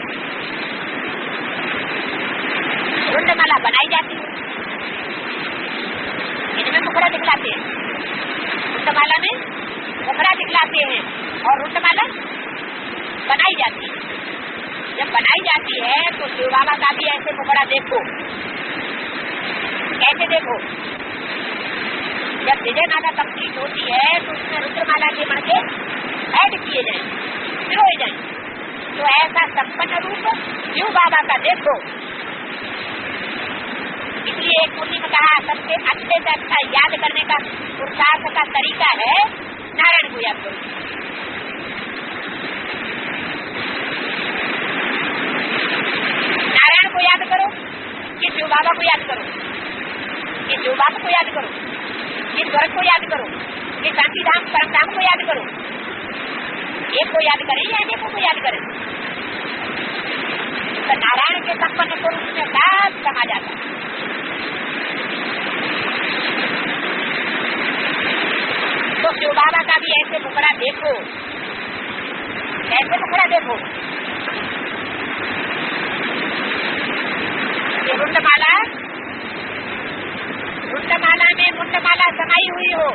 रुंडमाला बनाई जाती है, इनमें मुखड़ा दिखलाते हैं। रुंडमाला में मुखड़ा दिखलाते हैं और रुंडमाला बनाई जाती है। जब बनाई जाती है तो शिव बाबा का भी ऐसे मुखड़ा देखो। कैसे देखो? जब विजयमाला कंप्लीट होती है तो उसमें रुद्रमाला के मणके ऐड किए जाए, पिरोए जाए, तो ऐसा संपन्न रूप शिव बाबा का देखो। इसलिए एक मुनि में कहा सबसे अच्छे से अच्छा याद करने का पुरुषार्थ का तरीका है नारायण को याद करो। नारायण को याद करो कि शिव बाबा को याद करो, कि शिव बाबा को याद करो, कि स्वर्ग को याद करो, कि शांतिधाम परमधाम को याद करो। एक को याद करें या अनेकों को याद करें? तो नारायण के संपन्न पुरुष में सब समा जाता है। तो शिव बाबा का भी ऐसे मुखड़ा देखो। ऐसे मुखड़ा देखो। ये रुंडमाला, रुंडमाला में मुंडमाला समाई हुई हो।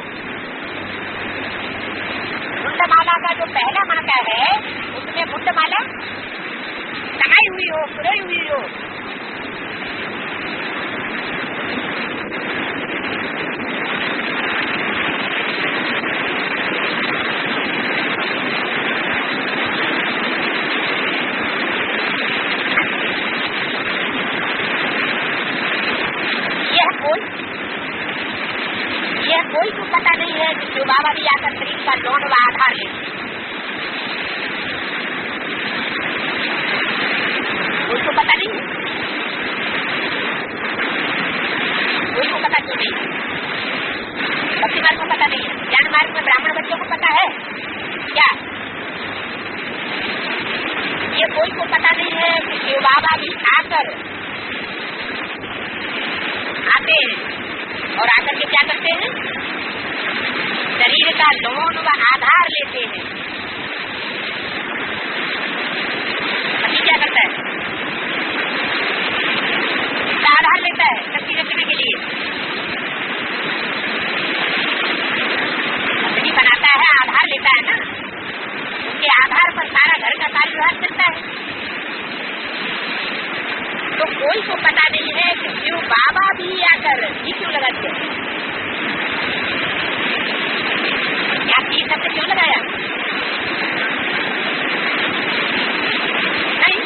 मुंडमाला का जो पहला मणका है उसमें मुंडमाला समाई हुई हो, पुरोई हुई हो। कोई को पता नहीं है कि शिव बाबा भी आकर शरीर का लोन व आधार ले। कोई को पता नहीं, कोई को पता क्यों नहीं? भक्ति मार्ग को पता नहीं है, ज्ञान मार्ग में ब्राह्मण बच्चों को पता है क्या? ये कोई को पता नहीं है कि शिव बाबा भी आकर आते हैं और आकर के क्या करते हैं? शरीर का लोन व आधार लेते हैं। पति क्या करता है? इसका आधार लेता है शक्ति रचने के लिए। पति बनाता है, आधार लेता है ना, उसके आधार पर सारा घर का कार्य व्यवहार चलता है। तो कोई को पता नहीं है कि शिव बाबा भी आकर ही क्यों लगा दिया, क्या तीन शब्द क्यों लगाया? नहीं,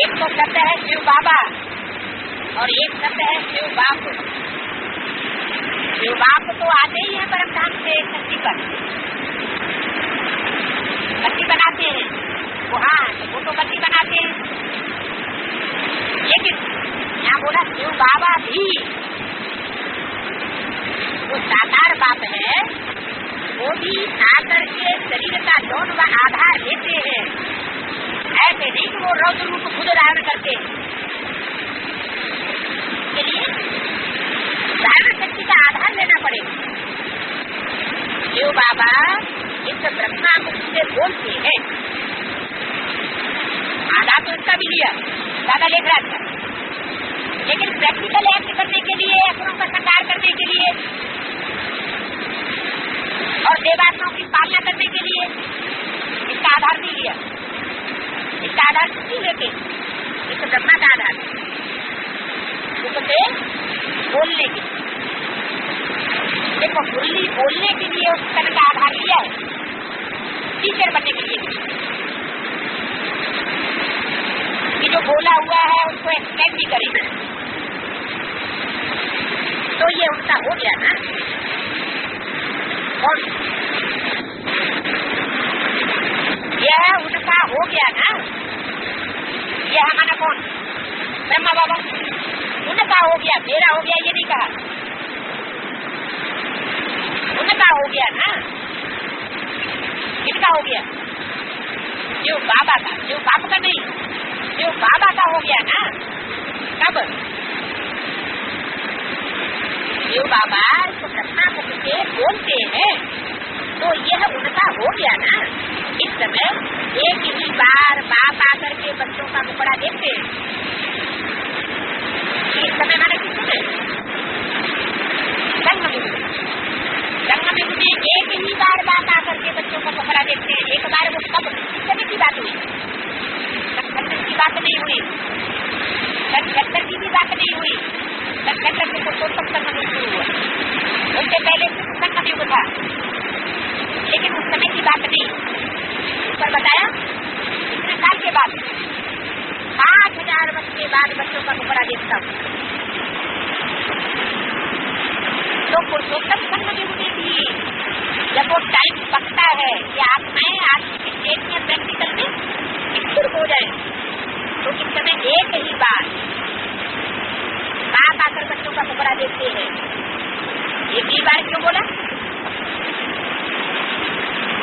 एक तो शब्द है शिव बाबा और एक शब्द है शिव बाप। शिव बाप तो आते ही हैं परम धाम से धरती पर, बत्ती बनाते हैं वहाँ, वो तो बत्ती बनाते हैं। लेकिन यहाँ बोला शिव बाबा भी जो साकार बाप है वो भी आकर के शरीर का लौन व आधार लेते हैं। ऐसे नहीं कि वो रौद्र रूप खुद धारण करते हैं। के लिए धारण शक्ति का आधार लेना पड़ेगा। शिव बाबा इस ब्रह्मा मुख से बोलते हैं। आधार तो इसका भी लिया दादा लेखराज का, लेकिन प्रैक्टिकल एक्ट करने के लिए, अपनों का संहार करने के लिए और देवात्माओं की पालना करने के लिए इसका आधार नहीं लिया। इसका आधार नहीं लेते, इस ब्रह्मा का आधार उससे बोलने के, देखो बोलने के लिए उस तन का आधार लिया है, टीचर बनने के लिए कि जो बोला हुआ है उसको एक्सप्लेन भी करेंगे। तो ये उनका हो गया ना। और यह उनका हो गया ना, यह हमारा कौन? ब्रह्मा बाबा। उनका हो गया, मेरा हो गया ये नहीं कहा, उनका हो गया ना। किसका हो गया? जो बाबा का, जो बाप का नहीं, जो बाबा का हो गया ना। कब? जो बाबा इसको ब्रह्मा मुख से बोलते हैं तो यह उनका हो गया ना। इस समय एक ही बार बाप आकर के बच्चों का मुखड़ा देखते हैं। इस समय मैंने किस समय संगम में एक ही बार बाप आकर के बच्चों का मुखड़ा देखते हैं। एक बार वो कब किस समय की बात हुई? की बात नहीं हुई, सत्तर की भी बात नहीं हुई। सत्तर से पुरुषोत्तम संगम शुरू हुआ, उससे पहले संगम युग था, लेकिन उस समय की बात नहीं। ऊपर बताया इतने साल के बाद 5000 वर्ष के बाद बच्चों का मुखड़ा देखता हूँ। तो पुरुषोत्तम संगम युग में भी जब वो टाइम पकता है कि आप मैं आज स्टेट में प्रैक्टिकल में स्थिर हो जाए, तो इस समय एक ही बार बाप आकर बच्चों का मुखड़ा देखते हैं। एक ही बार क्यों बोला?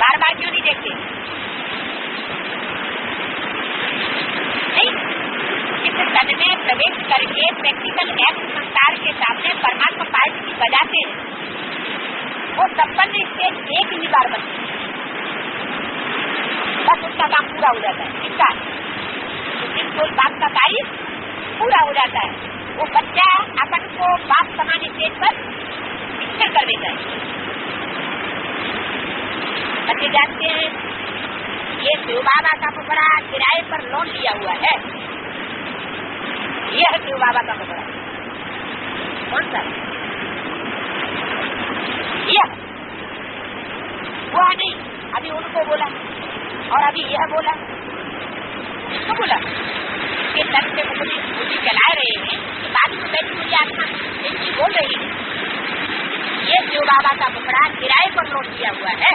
बार बार क्यों नहीं देखते? नहीं, इस तन में प्रवेश करके प्रैक्टिकल एक्ट संसार के सामने परमात्मा पाठ की बजाते हैं। वो संपन्न स्टेज एक ही बार बनती है, बस उसका काम पूरा हो जाता है। किसका? बाप का कार्य पूरा हो जाता है। वो बच्चा अपन को बाप समान स्टेज पर स्थिर कर देता है। बच्चे जानते हैं ये शिव बाबा का मुखड़ा किराए पर लोन लिया हुआ है। यह शिव बाबा का मुखड़ा कौन सा? यह वो नहीं, अभी उनको बोला और अभी यह बोला। किसको बोला? के तन से मुझे चला रहे हैं, बाद में बैठी हुई आत्मा इनकी बोल रही है। ये शिव बाबा का मुखड़ा किराए पर लोन दिया हुआ है।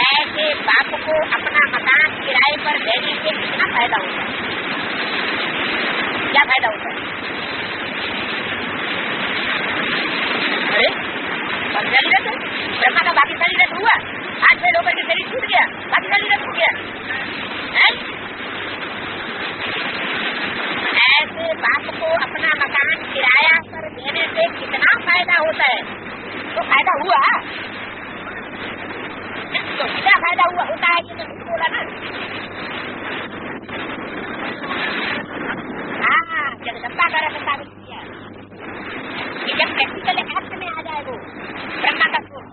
ऐसे बाप को अपना मकान किराए पर देने से कितना फायदा होता है? क्या फायदा होता है? अरे भाग्यशाली रथ ब्रह्मा का भाग्यशाली रथ हुआ, आज फेल होकर के शरीर छूट गया, भाग्यशाली रथ हो गया है? ऐसे बाप को अपना मकान किराया पर देने से कितना फायदा होता है? तो फायदा हुआ, तो क्या फायदा हुआ होता है कि तो बोला ना। हाँ, जगदम्बा का रथ साबित किया कि जब प्रैक्टिकल एक्ट में आ जाए वो ब्रह्मा का सोच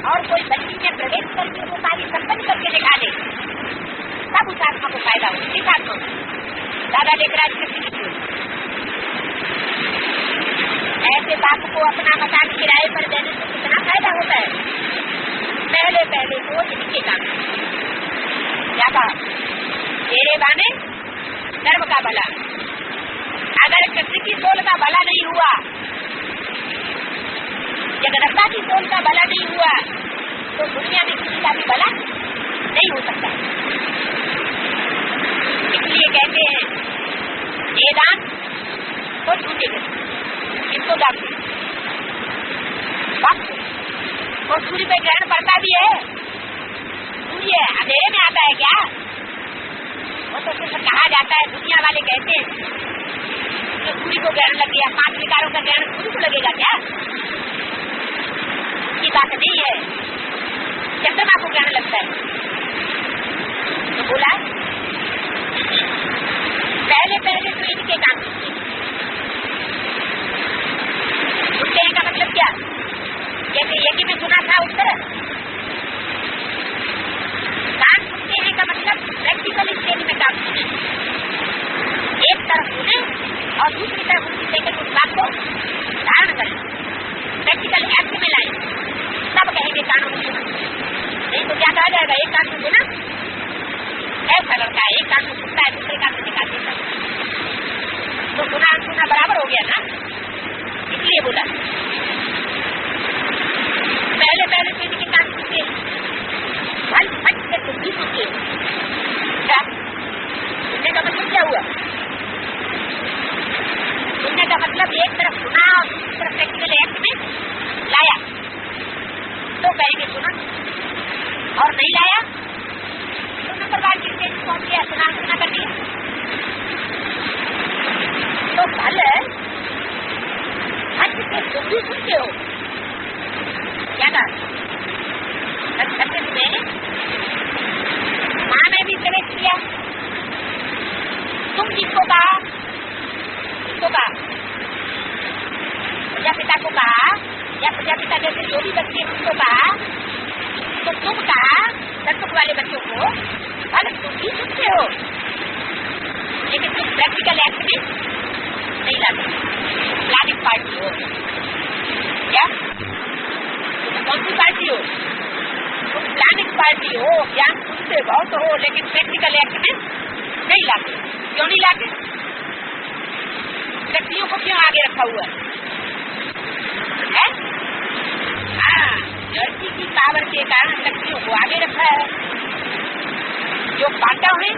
और कोई बच्ची में प्रवेश करके वो सारी संपन्न करके दिखा दे, तब उस आत्मा को फायदा हो। किस आत्मा को? दादा लेखराज शक्ति। ऐसे बाप को अपना मकान किराए पर देने से कितना फायदा होता है? पहले पहले तो इनके काम क्या कहा? तेरे बाने धर्म का भला। अगर कृष्ण की सोल का भला नहीं हुआ जगदम्बा की सोल का भला नहीं हुआ तो दुनिया में किसी का भी भला नहीं हो सकता। इसलिए कहते हैं ये दान तो झूठे इसको दान वक्त और सूर्य पे ग्रहण पड़ता भी है। सूर्य अंधेरे में आता है क्या? वो तो सिर्फ कहा जाता है। दुनिया वाले कहते हैं कि सूर्य को ग्रहण लग गया, 5 विकारों का ग्रहण सूर्य को लगेगा क्या? ये बात नहीं है, चंद्रमा को ग्रहण लगता है। तो बोला पहले तो इनके काम सुनते हैं का मतलब क्या? जैसे यज्ञ में सुना था उत्तर, कान सुनते हैं का मतलब प्रैक्टिकल स्टेज में काम सुने, एक तरफ सुने और दूसरी तरफ उनकी लेकर उस बात को धारण करें, प्रैक्टिकल एक्ट में लाए, तब कहेंगे कानों में सुना। नहीं तो क्या कहा जाएगा? एक कान में सुना ऐसा लड़का है, एक कान में सुनता है, दूसरे कान में दिखा देता है, तो सुना बराबर हो गया ना। इसलिए बोला पहले तो इनके कान सुनते फल फट से तुम भी सुनते हो। क्या सुनने का मतलब क्या हुआ? सुनने का मतलब एक तरफ सुना और दूसरी तरफ प्रैक्टिकल एक्ट में लाया तो कहेंगे सुना, और नहीं लाया तो नंबर बार किसने पहुंच गया, सुना कर दिया। तो फल फट से तुम भी सुनते हो। क्या कहा? माँ ने भी प्रवेश किया, तुम जिसको कहा प्रजापिता को कहा या प्रजापिता जैसे जो भी बच्चे उनको कहा, तो तुम कहा संतुक वाले बच्चों को फल तुम भी सुनते हो, लेकिन तुम प्रैक्टिकल एक्ट में नहीं लाते, प्लानिंग पार्टी हो। क्या कौन सी पार्टी हो? तुम प्लानिंग पार्टी हो, ज्ञान सुनते बहुत हो, लेकिन प्रैक्टिकल एक्ट में नहीं लाते। क्यों नहीं लाते? शक्तियों को क्यों आगे रखा हुआ है? हाँ, लड़की की पावर के कारण शक्तियों को आगे रखा है। जो पांडव है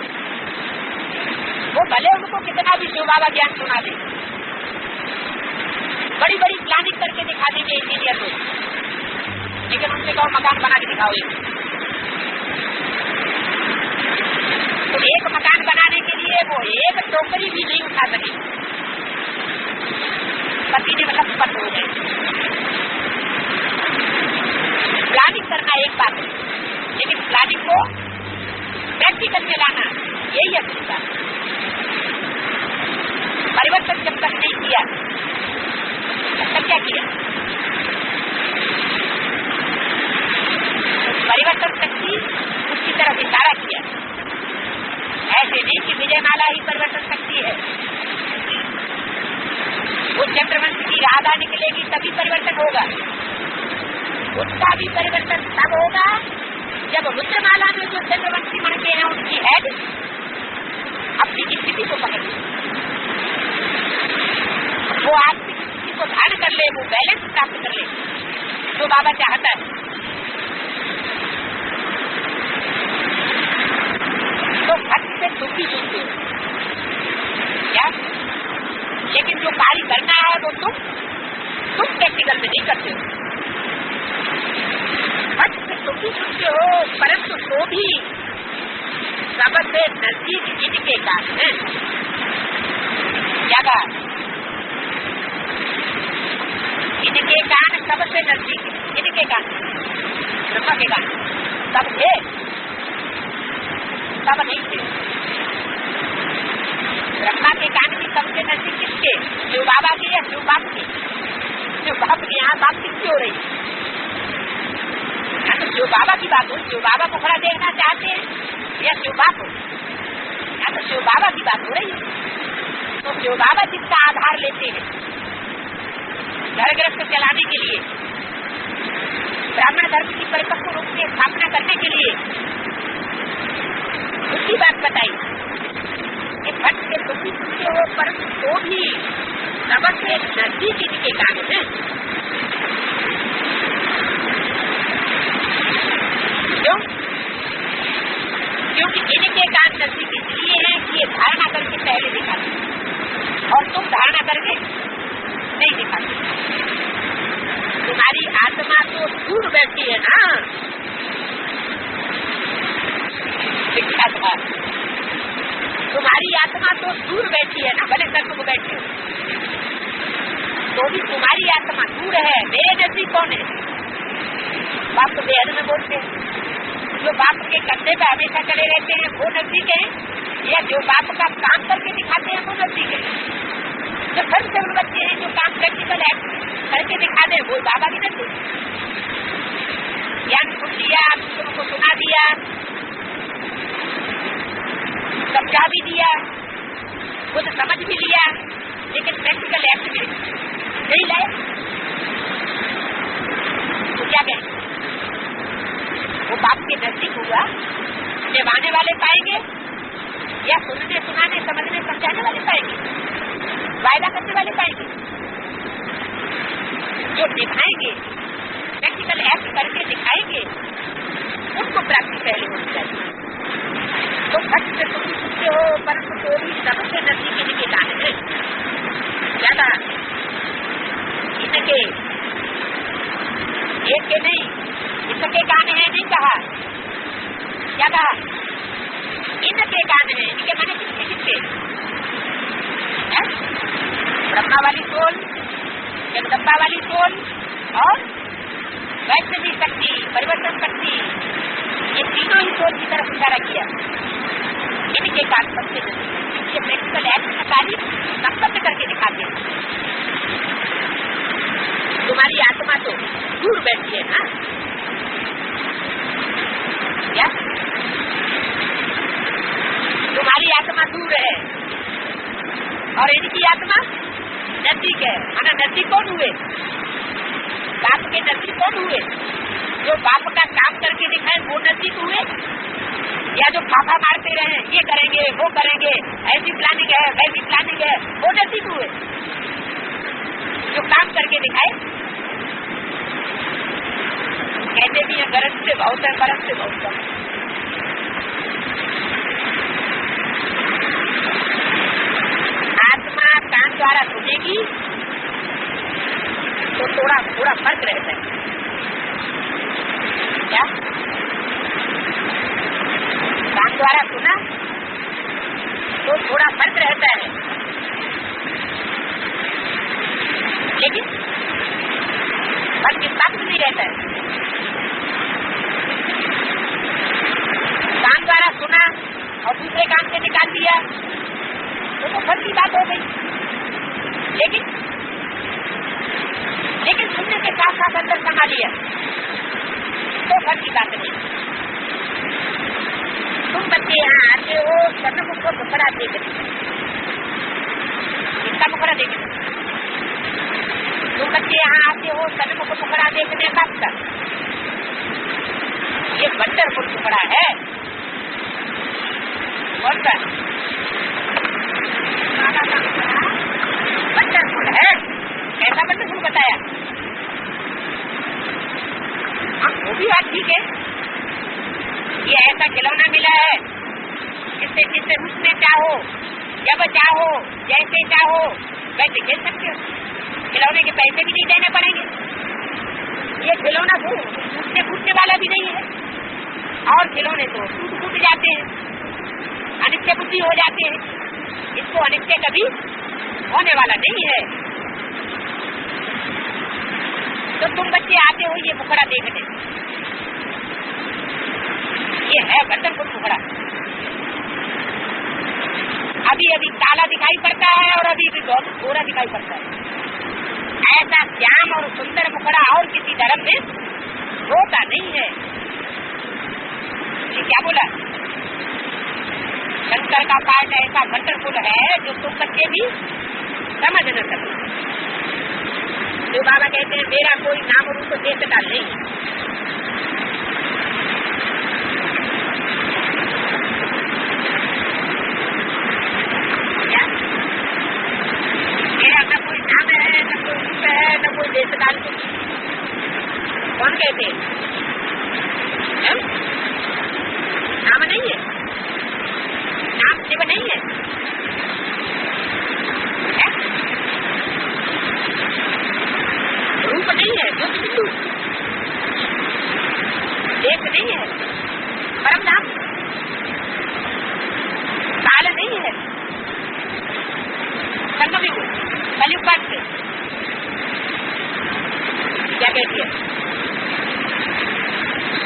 वो भले उनको कितना भी शिव बाबा ज्ञान सुना दे, बड़ी बड़ी प्लानिंग करके दिखा देंगे इंजीनियर को, लेकिन उनसे कहो मकान बना के दिखाओ। तो एक मकान बनाने के लिए वो एक टोकरी भी नहीं उठा सके, पसीने में लथपथ हो गए। प्लानिंग करना एक बात है, लेकिन प्लानिंग को प्रैक्टिकल में लाना यही अपनी बात। परिवर्तन जब तक नहीं किया तब तक क्या किया? परिवर्तन शक्ति उसकी तरफ इशारा किया। ऐसे नहीं कि विजयमाला ही परिवर्तन शक्ति है, वो चंद्रवंश की राधा निकलेगी तभी परिवर्तन होगा। उसका भी परिवर्तन तब होगा जब रुद्रमाला में जो चंद्रवंशी मणके हैं उनकी हेड अपनी स्थिति को पकड़ ले, वो आत्मिक स्थिति को धारण कर ले, वो बैलेंस प्राप्त कर ले जो बाबा चाहता है। तो भक्त से दुखी चुनते हो क्या? लेकिन जो कार्य करना है वो तुम प्रैक्टिकल में नहीं करते हो। भक्त से दुखी चुनते हो, परंतु तो भी सबसे नजदीक इनके कान है। क्या बात? इनके कान सबसे नजदीक, इनके कान ब्रह्मा के कान सब थे, सब नहीं थे। ब्रह्मा के कान भी सबसे नजदीक किसके? शिव बाबा के या शिव बाप के? शिव बाप के यहाँ बात किसकी हो रही? या तो शिव बाबा की बात हो, शिव बाबा को खड़ा देखना चाहते हैं या शिव बाप हो, या तो शिव बाबा की बात हो रही है। तो शिव बाबा जिसका आधार लेते हैं घर गृहस्थ चलाने के लिए, ब्राह्मण धर्म की परिपक्व रूप से स्थापना करने के लिए, उसकी बात बताई कि भक्त से दुखी सुनते हो, परंतु तो भी सबसे नजदीक इनके कान है। बैठी है ना, विख्यात था। तुम्हारी आत्मा तो दूर बैठी है ना, भले तक तुम बैठे हो तो भी तुम्हारी आत्मा दूर है, मेरे नजदीक कौन है? बाप तो बेहद में बोलते हैं, जो बाप के कंधे पे हमेशा चले रहते हैं वो नजदीक है, या जो बाप का काम करके दिखाते हैं वो नजदीक है? जो सब से बच्चे हैं जो काम प्रैक्टिकल एक्ट करके दिखा दे वो बाबा की नजदीक। ज्ञान सुन लिया, तुमको सुना दिया, समझा भी दिया, खुद समझ भी लिया, लेकिन प्रैक्टिकल एक्ट में नहीं लाए तो क्या कहें? वो बाप के नजदीक हुआ, निभाने वाले पाएंगे या सुनने सुनाने समझने समझाने वाले पाएंगे, वायदा करने वाले पाएंगे? जो दिखाएंगे, प्रैक्टिकल एक्ट करके दिखाएंगे, उनको प्राप्ति पहले होनी चाहिए। तो भक्त से तुम भी सुनते हो, परंतु तो भी सबसे नजदीक इनके गाने में ज्यादा इनके एक के नहीं, इनके कान है नहीं कहा, क्या कहा? इनके कान है, इनके माने किसके किसके? ब्रह्मा वाली सोल, जगदम्बा वाली सोल और वैष्णवी शक्ति, परिवर्तन शक्ति, ये तीनों ही सोल की तरफ इशारा किया। इनके कान सबसे ये प्रैक्टिकल एक्ट का तारीफ संपन्न करके दिखाते हैं। तुम्हारी आत्मा तो दूर बैठी है ना, क्या? तुम्हारी आत्मा दूर है और इनकी आत्मा नजदीक है। माना नजदीक कौन हुए? बाप के नजदीक कौन हुए? जो बाप का काम करके दिखाए वो नजदीक हुए, या जो फाफा मारते रहे ये करेंगे वो करेंगे, ऐसी प्लानिंग है वैसी प्लानिंग है, वो नजदीक हुए? जो काम करके दिखाए, कहते भी है गरज से बहुत है, बरस से बहुत है। आत्मा कान द्वारा सुनेगी तो थोड़ा थोड़ा फर्क रहता है, क्या? कान द्वारा सुना तो थोड़ा फर्क रहता है, लेकिन फर्क इस बात में नहीं रहता है। कान द्वारा सुना और दूसरे कान से निकाल दिया तो फर्क की बात हो गई, लेकिन सुनने के साथ साथ अंदर समा लिया तो फर्क की बात नहीं। तुम बच्चे यहाँ आते हो, सनम को मुखड़ा देखते, इसका मुखड़ा देखते, तुम बच्चे यहाँ आते हो सनम को मुखड़ा देखने का, ये वंडरफुल मुखड़ा है। कौन सा? वंडरफुल है। कैसा वंडरफुल बताया? हाँ, वो भी बात ठीक है, ये ऐसा खिलौना मिला है जिससे जिससे उसमें चाहो, जब चाहो, जैसे चाहो वैसे खेल सकते हो, खिलौने के पैसे भी नहीं देने पड़ेंगे। ये खिलौना फूटने फूटने वाला भी नहीं है, और खिलौने तो टूट जाते हैं, अनित्य बुद्धि हो जाते हैं, इसको अनित्य कभी होने वाला नहीं है। तो तुम बच्चे आते हो ये मुखड़ा देखने, ये है वंडरफुल मुखड़ा। अभी अभी काला दिखाई पड़ता है और अभी भी बहुत गोरा दिखाई पड़ता है। ऐसा श्याम और सुंदर मुखड़ा और किसी धर्म में होता नहीं है। ये क्या बोला? शंकर का पाठ ऐसा वंडरफुल है जो तुम बच्चे भी समझ न सकते। जो बाबा कहते हैं मेरा कोई नाम रूप देखता नहीं, मेरा न कोई नाम है, न कोई रूप है, न कोई देशकाल। कौन कहते हैं? नाम नहीं है, नाम शिव नहीं है, रूप नहीं है, जो बिंदु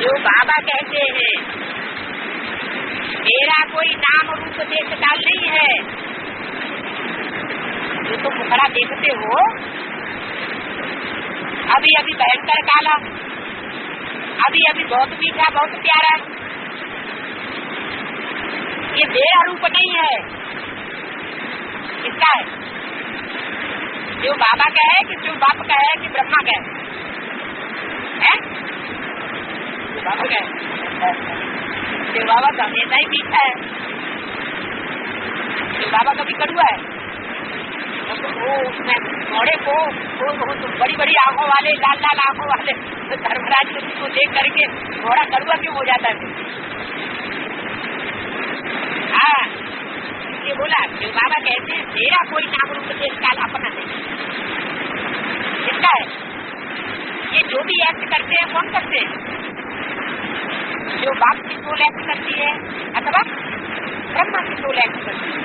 जो बाबा कहते हैं मेरा कोई नाम रूप देश काल नहीं है, जो तुम मुखड़ा देखते हो अभी अभी भयंकर काला, अभी अभी बहुत मीठा बहुत प्यारा, ये मेरा रूप नहीं है। किसका है? जो बाबा का है कि जो बाप का है कि ब्रह्मा का है? जो बाबा का है। जो बाबा का हमेशा ही मीठा है, जो बाबा का भी कड़वा है। वो उसमें घोड़े को बड़ी बड़ी आंखों वाले लाल लाल आंखों वाले धर्मराज को देख करके घोड़ा कड़वा क्यों हो जाता है? हाँ, ये बोला जो बाबा कहते हैं मेरा कोई नाम रूप देश काल अपना नहीं। किसका है? ये जो भी एक्ट करते हैं कौन करते हैं? जो बाप की सोल एक्ट करती है अथवा ब्रह्मा की सोल एक्ट करती है।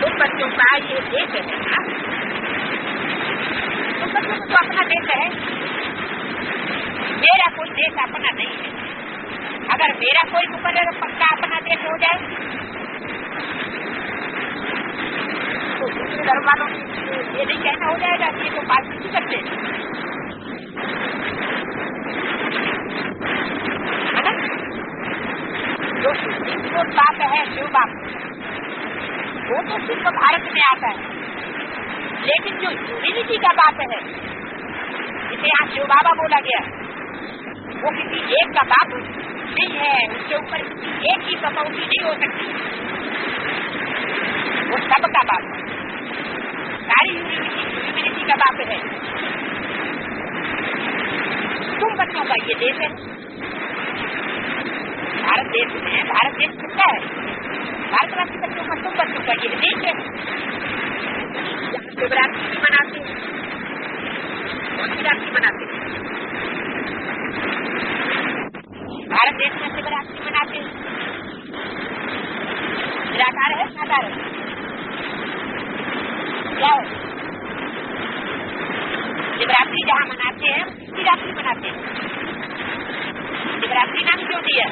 तुम बच्चों का ये देश है ना, तुम बच्चों को तो अपना देश है, मेरा कोई देश अपना नहीं है। अगर मेरा कोई मुकर्रर पक्का अपना देश हो जाए तो दूसरे धर्म वालों ये नहीं कहना हो जाएगा कि ये तो बात नहीं करते, है ना? जो बात है जो बात वो तो सिर्फ भारत में आता है, लेकिन जो यूनिटी का बात है जिसे यहाँ शिव बाबा बोला गया वो किसी एक का बात नहीं है, उसके ऊपर किसी एक की कटौती नहीं हो सकती, वो सबका बाप है, सारी यूनिटी का बाप है। तुम बच्चों का ये देश है, भारत देश में, भारत देश किसका है? भारतवासी बच्चों का, तुम बच्चों का ये देश है। शिवरात्रि मनाते हैं, कौन सी रात्रि मनाते हैं? भारत देश में शिवरात्रि मनाते हैं। निराकार है साकार है? क्या है? शिवरात्रि जहाँ मनाते हैं शिवरात्रि मनाते हैं। शिवरात्रि नाम क्यों दिया?